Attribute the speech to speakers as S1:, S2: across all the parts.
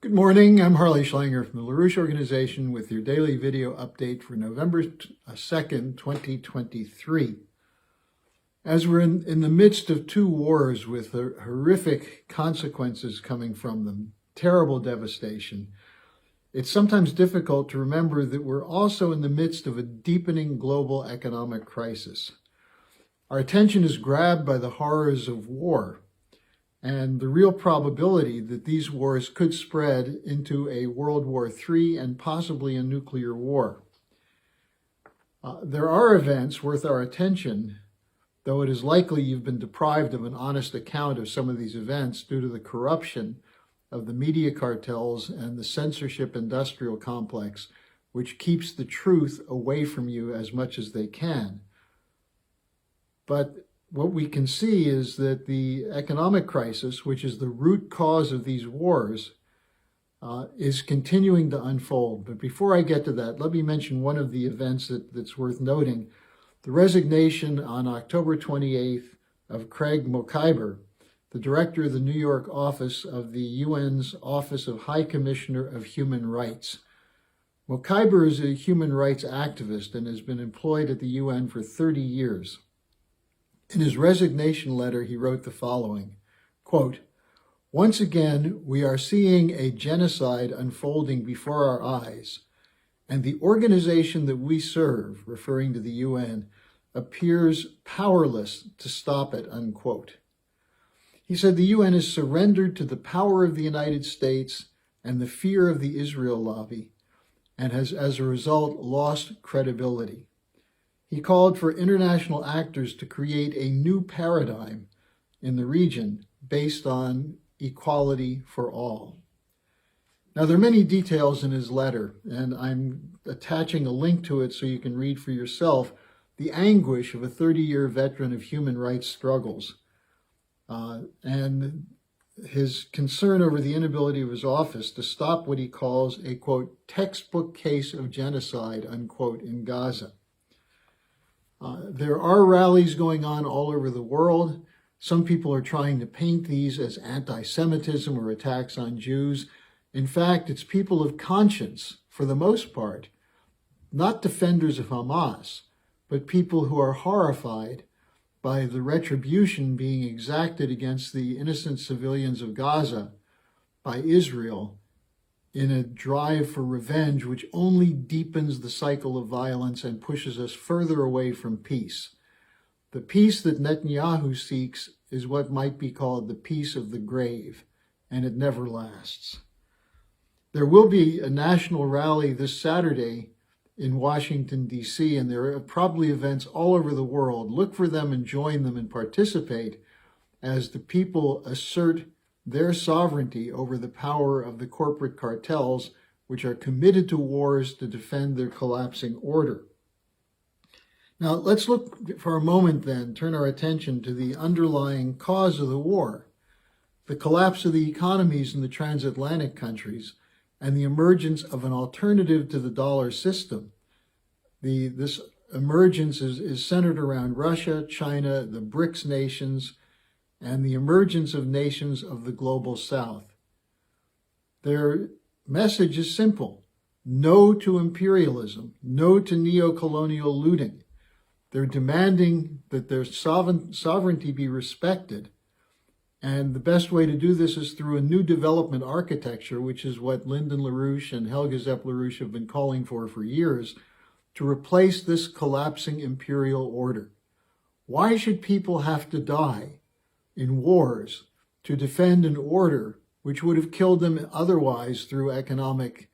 S1: Good morning, I'm Harley Schlanger from the LaRouche Organization with your daily video update for November 2nd, 2023. As we're in the midst of two wars with horrific consequences coming from them, terrible devastation, it's sometimes difficult to remember that we're also in the midst of a deepening global economic crisis. Our attention is grabbed by the horrors of war and the real probability that these wars could spread into a World War III and possibly a nuclear war. There are events worth our attention, though it is likely you've been deprived of an honest account of some of these events due to the corruption of the media cartels and the censorship industrial complex, which keeps the truth away from you as much as they can. But what we can see is that the economic crisis, which is the root cause of these wars, is continuing to unfold. But before I get to that, let me mention one of the events that's worth noting. The resignation on October 28th of Craig Mokhiber, the director of the New York office of the UN's Office of High Commissioner of Human Rights. Mokhiber is a human rights activist and has been employed at the UN for 30 years. In his resignation letter, he wrote the following, quote, "Once again, we are seeing a genocide unfolding before our eyes, and the organization that we serve," referring to the UN, "appears powerless to stop it," unquote. He said the UN has surrendered to the power of the United States and the fear of the Israel lobby, and has, as a result, lost credibility. He called for international actors to create a new paradigm in the region based on equality for all. Now, there are many details in his letter, and I'm attaching a link to it so you can read for yourself the anguish of a 30-year veteran of human rights struggles, and his concern over the inability of his office to stop what he calls a, quote, textbook case of genocide, unquote, in Gaza. There are rallies going on all over the world. Some people are trying to paint these as anti-Semitism or attacks on Jews. In fact, it's people of conscience, for the most part, not defenders of Hamas, but people who are horrified by the retribution being exacted against the innocent civilians of Gaza by Israel in a drive for revenge, which only deepens the cycle of violence and pushes us further away from peace. The peace that Netanyahu seeks is what might be called the peace of the grave, and it never lasts. There will be a national rally this Saturday in Washington, D.C., and there are probably events all over the world. Look for them and join them and participate as the people assert their sovereignty over the power of the corporate cartels, which are committed to wars to defend their collapsing order. Now, let's look for a moment then, turn our attention to the underlying cause of the war, the collapse of the economies in the transatlantic countries, and the emergence of an alternative to the dollar system. This emergence is centered around Russia, China, the BRICS nations, and the emergence of nations of the global south. Their message is simple: no to imperialism, no to neo-colonial looting. They're demanding that their sovereignty be respected. And the best way to do this is through a new development architecture, which is what Lyndon LaRouche and Helga Zepp-LaRouche have been calling for years, to replace this collapsing imperial order. Why should people have to die in wars to defend an order which would have killed them otherwise through economic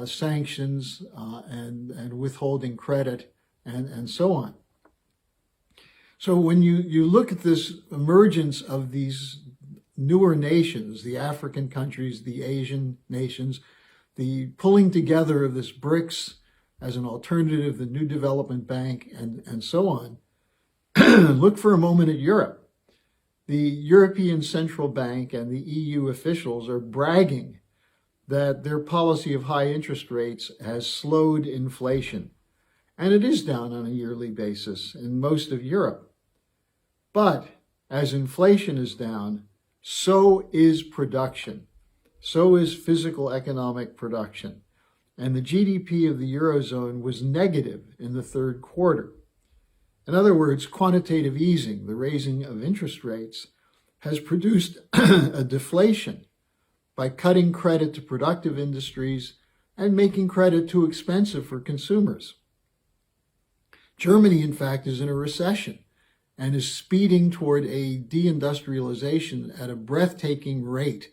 S1: sanctions and withholding credit and so on? So when you look at this emergence of these newer nations, the African countries, the Asian nations, the pulling together of this BRICS as an alternative, the New Development Bank, and so on, look for a moment at Europe. The European Central Bank and the EU officials are bragging that their policy of high interest rates has slowed inflation. And it is down on a yearly basis in most of Europe. But as inflation is down, so is production. So is physical economic production. And the GDP of the Eurozone was negative in the third quarter. In other words, quantitative easing, the raising of interest rates, has produced a deflation by cutting credit to productive industries and making credit too expensive for consumers. Germany, in fact, is in a recession and is speeding toward a deindustrialization at a breathtaking rate,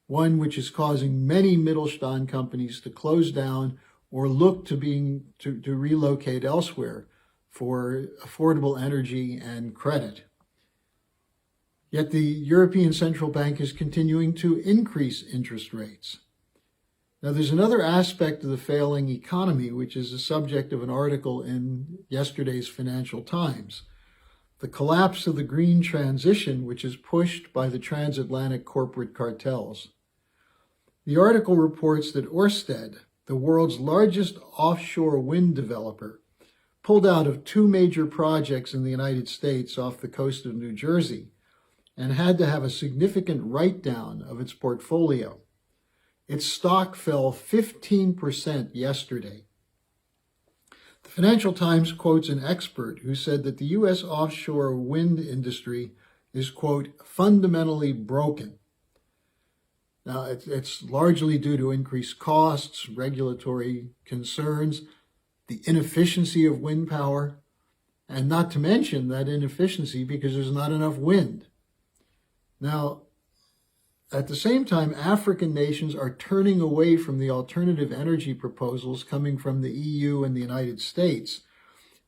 S1: one which is causing many Mittelstand companies to close down or look to relocate elsewhere for affordable energy and credit. Yet the European Central Bank is continuing to increase interest rates. Now, there's another aspect of the failing economy, which is the subject of an article in yesterday's Financial Times. The collapse of the green transition, which is pushed by the transatlantic corporate cartels. The article reports that Ørsted, the world's largest offshore wind developer, pulled out of two major projects in the United States off the coast of New Jersey and had to have a significant write-down of its portfolio. Its stock fell 15% yesterday. The Financial Times quotes an expert who said that the U.S. offshore wind industry is, quote, fundamentally broken. Now, it's largely due to increased costs, regulatory concerns, the inefficiency of wind power, and not to mention that inefficiency because there's not enough wind. Now, at the same time, African nations are turning away from the alternative energy proposals coming from the EU and the United States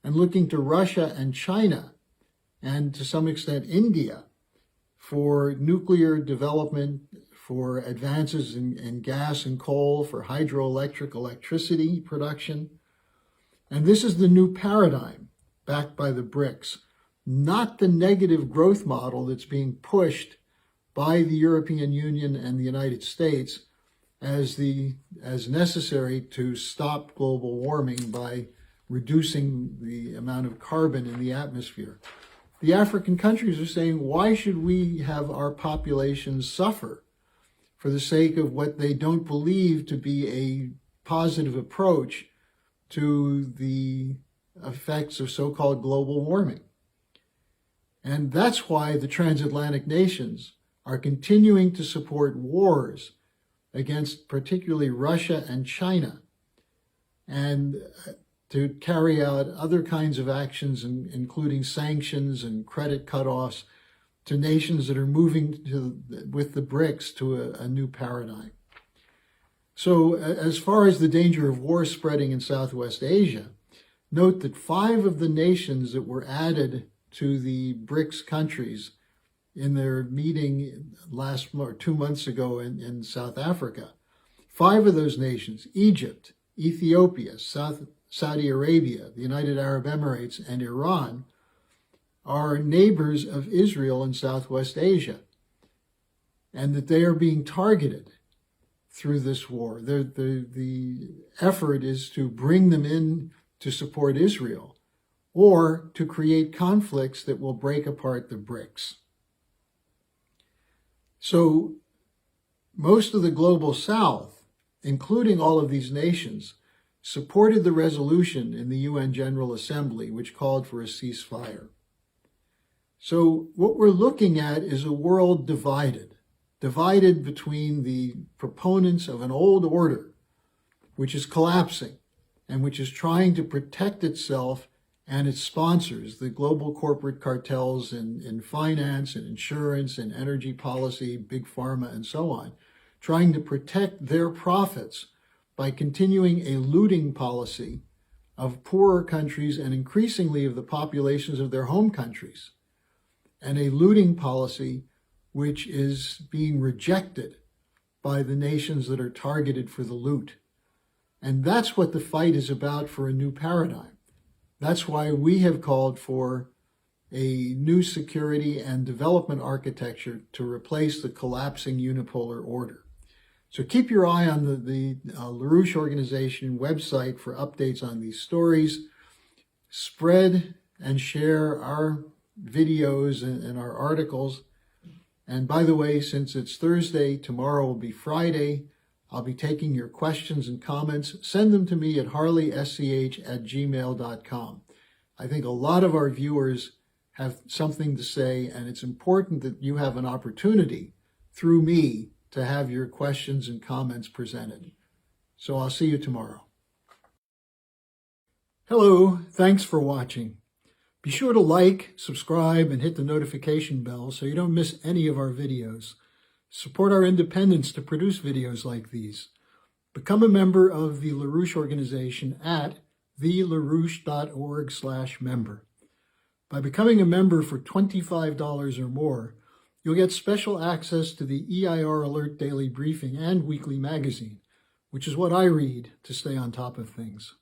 S1: and looking to Russia and China, and to some extent India, for nuclear development, for advances in gas and coal, for hydroelectric electricity production. And this is the new paradigm backed by the BRICS, not the negative growth model that's being pushed by the European Union and the United States as necessary to stop global warming by reducing the amount of carbon in the atmosphere. The African countries are saying, why should we have our populations suffer for the sake of what they don't believe to be a positive approach to the effects of so-called global warming? And that's why the transatlantic nations are continuing to support wars against particularly Russia and China, and to carry out other kinds of actions, including sanctions and credit cutoffs, to nations that are moving with the BRICS to a new paradigm. So as far as the danger of war spreading in Southwest Asia, note that 5 of the nations that were added to the BRICS countries in their meeting 2 months ago in South Africa, 5 of those nations, Egypt, Ethiopia, Saudi Arabia, the United Arab Emirates, and Iran, are neighbors of Israel in Southwest Asia, and that they are being targeted through this war. The effort is to bring them in to support Israel or to create conflicts that will break apart the BRICS. So most of the global South, including all of these nations, supported the resolution in the UN General Assembly, which called for a ceasefire. So what we're looking at is a world divided between the proponents of an old order, which is collapsing and which is trying to protect itself and its sponsors, the global corporate cartels in finance and insurance and energy policy, big pharma and so on, trying to protect their profits by continuing a looting policy of poorer countries and increasingly of the populations of their home countries, and a looting policy which is being rejected by the nations that are targeted for the loot. And that's what the fight is about for a new paradigm. That's why we have called for a new security and development architecture to replace the collapsing unipolar order. So keep your eye on the LaRouche Organization website for updates on these stories. Spread and share our videos and our articles, And by the way, since it's Thursday, tomorrow will be Friday. I'll be taking your questions and comments. Send them to me at harleysch@gmail.com. I think a lot of our viewers have something to say, and it's important that you have an opportunity through me to have your questions and comments presented. So I'll see you tomorrow. Hello, thanks for watching. Be sure to like, subscribe, and hit the notification bell so you don't miss any of our videos. Support our independence to produce videos like these. Become a member of the LaRouche Organization at thelarouche.org/member. By becoming a member for $25 or more, you'll get special access to the EIR Alert Daily Briefing and Weekly Magazine, which is what I read to stay on top of things.